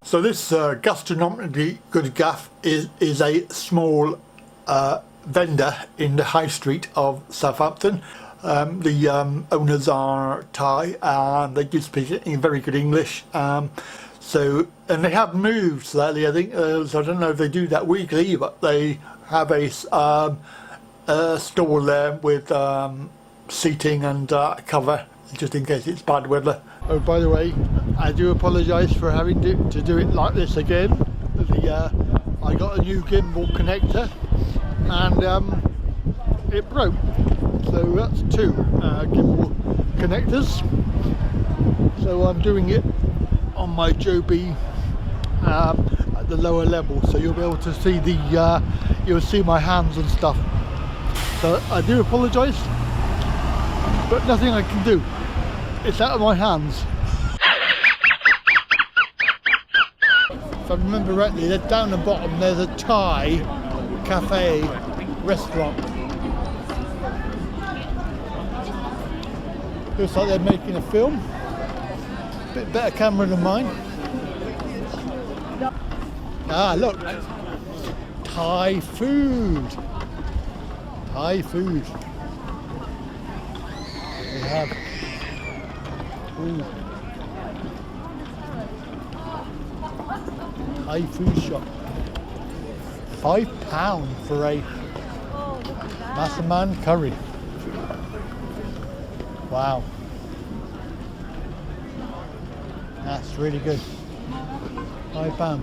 So this Gastronomically Good Gaff is a small vendor in the high street of Southampton. The owners are Thai and they do speak in very good English. And they have moved slightly, I think, so I don't know if they do that weekly, but they have a stall there with seating and cover, just in case it's bad weather. Oh, by the way, I do apologise for having to do it like this again. I got a new gimbal connector and it broke. So that's two gimbal connectors. So I'm doing it on my Joby at the lower level, so you'll be able to see you'll see my hands and stuff. So I do apologise, but nothing I can do. It's out of my hands. If I remember rightly, down the bottom there's a Thai cafe restaurant. Looks like they're making a film. Bit better camera than mine. Ah, look, Thai food. Thai food. We have. Ooh. Thai food shop. £5 for a Massaman curry. Wow. That's really good. £5.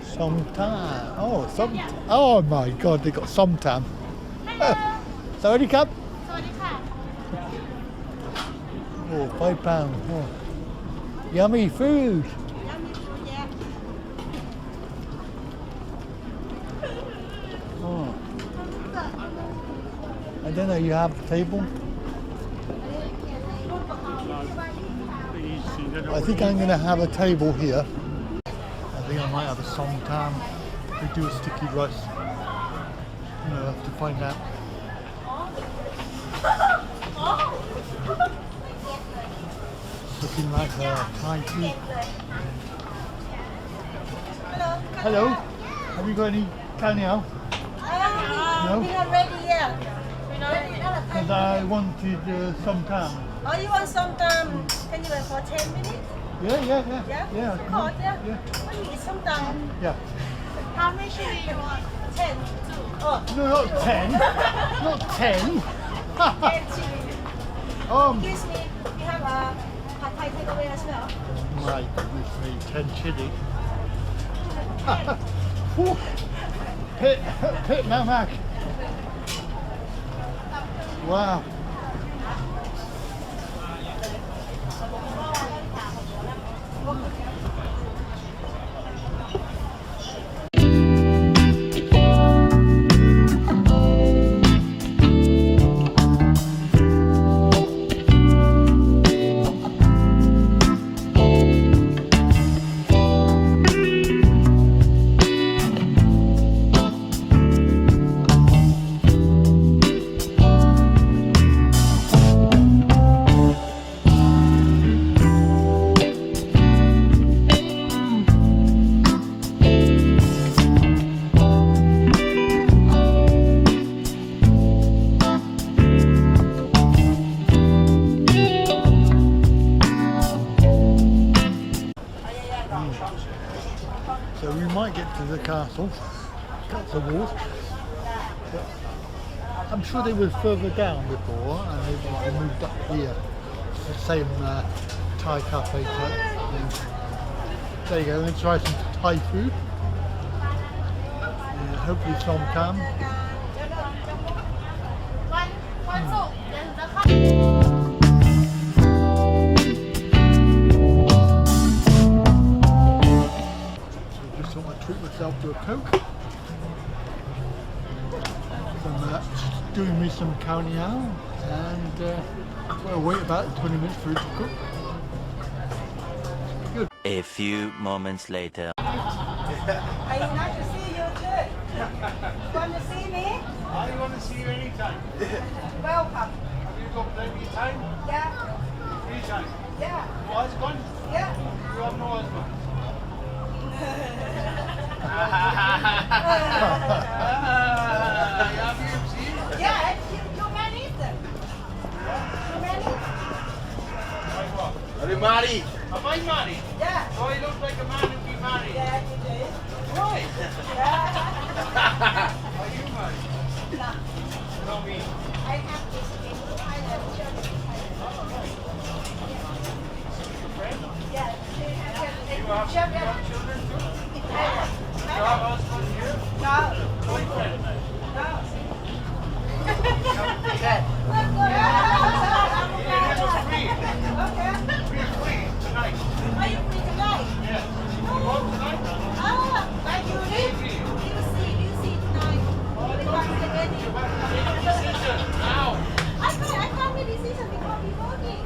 Som Tam. Oh my God, they got Som Tam. Sorry, Cup. Oh, £5. Oh. Yummy food. Yeah. Oh. I don't know, you have a table? I think I'm going to have a table here. I think I might have a Som Tam. We do a sticky rice. I'll have to find out. Looking like a Thai food. Hello. Have you got any khao niao? No? We're not ready yet. Because I wanted Som Tam. Oh, you want some time? Can you wait for 10 minutes? Yeah. Yeah? Cold, yeah? What do you need? Some time? Yeah. How many should you want? 10. Oh. No, not 10. Not 10. 10 chili. Excuse me, you have a pad thai takeaway as well? My goodness me, 10 chili. Pit Mamak. Wow. So we might get to the castle, that's the walls. But I'm sure they were further down before and they moved up here. The same Thai cafe type thing. There you go, let's try some Thai food. Hopefully Som Tam. Just thought I'd treat myself to a Coke. Doing me some khao niao and we'll wait about 20 minutes for it to cook. Good. A few moments later. Are you nice to see you too? Want to see me? I want to see you anytime. Welcome. Have you got plenty of time? Yeah. Yeah. Husband? Yeah. You have no husband. Yeah, you married them. You married? Are you married? Am I married? Yeah. So I look like a man who'd be married. Yeah, you did. Why? Yeah. Are you married? No, No, me. I have this in Thailand, church in Thailand. Yeah, they have Children too? in Thailand. You have husband here? No, Boyfriend? no. Yeah. Okay. We're free tonight. Are you free tonight? Yes. You want tonight? Like you did? You see tonight. The concert ending. Decision. Now. I can't make decision because we're working.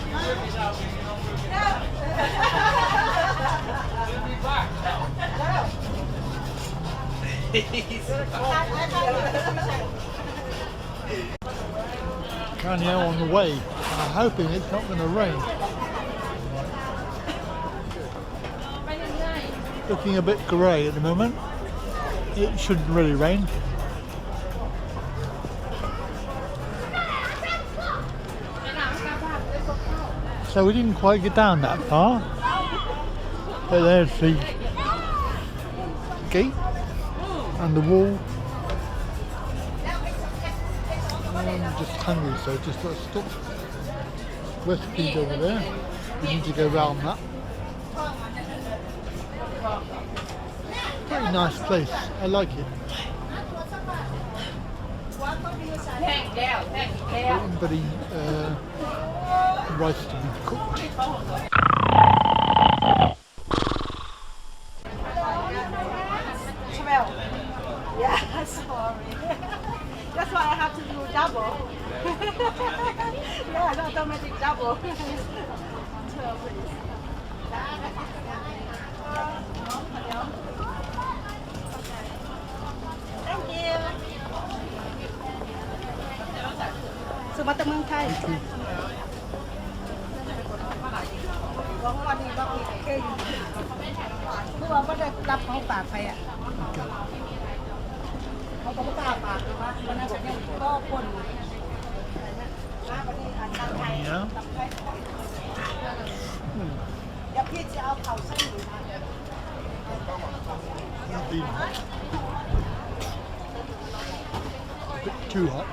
You will be now, so you don't work it. No. We'll be back. No. I can't make decision. Carnival on the way. I'm hoping it's not going to rain. Looking a bit grey at the moment. It shouldn't really rain. So we didn't quite get down that far. But there's the gate and the wall. I'm just hungry, so just got to stop. Recipes over there. We need to go round that. Pretty nice place. I like it. Waiting for the rice to be cooked. Smell. Yeah, sorry. That's why I have to do double. Yeah, automatic double. Thank you. สุมาจากเมืองไทยบอกว่าดีบอกอีกเก่งเมื่อวานก็ได้รับของฝากไปอ่ะเขาก็ไม่กล้าฝากเลยว่าวันนั้นผมยังก็คนน้าวันนี้อันตังไทยตังไทยเดี๋ยวพี่จะเอาเข่าเส้นหรือมา Not been hot. A bit too hot.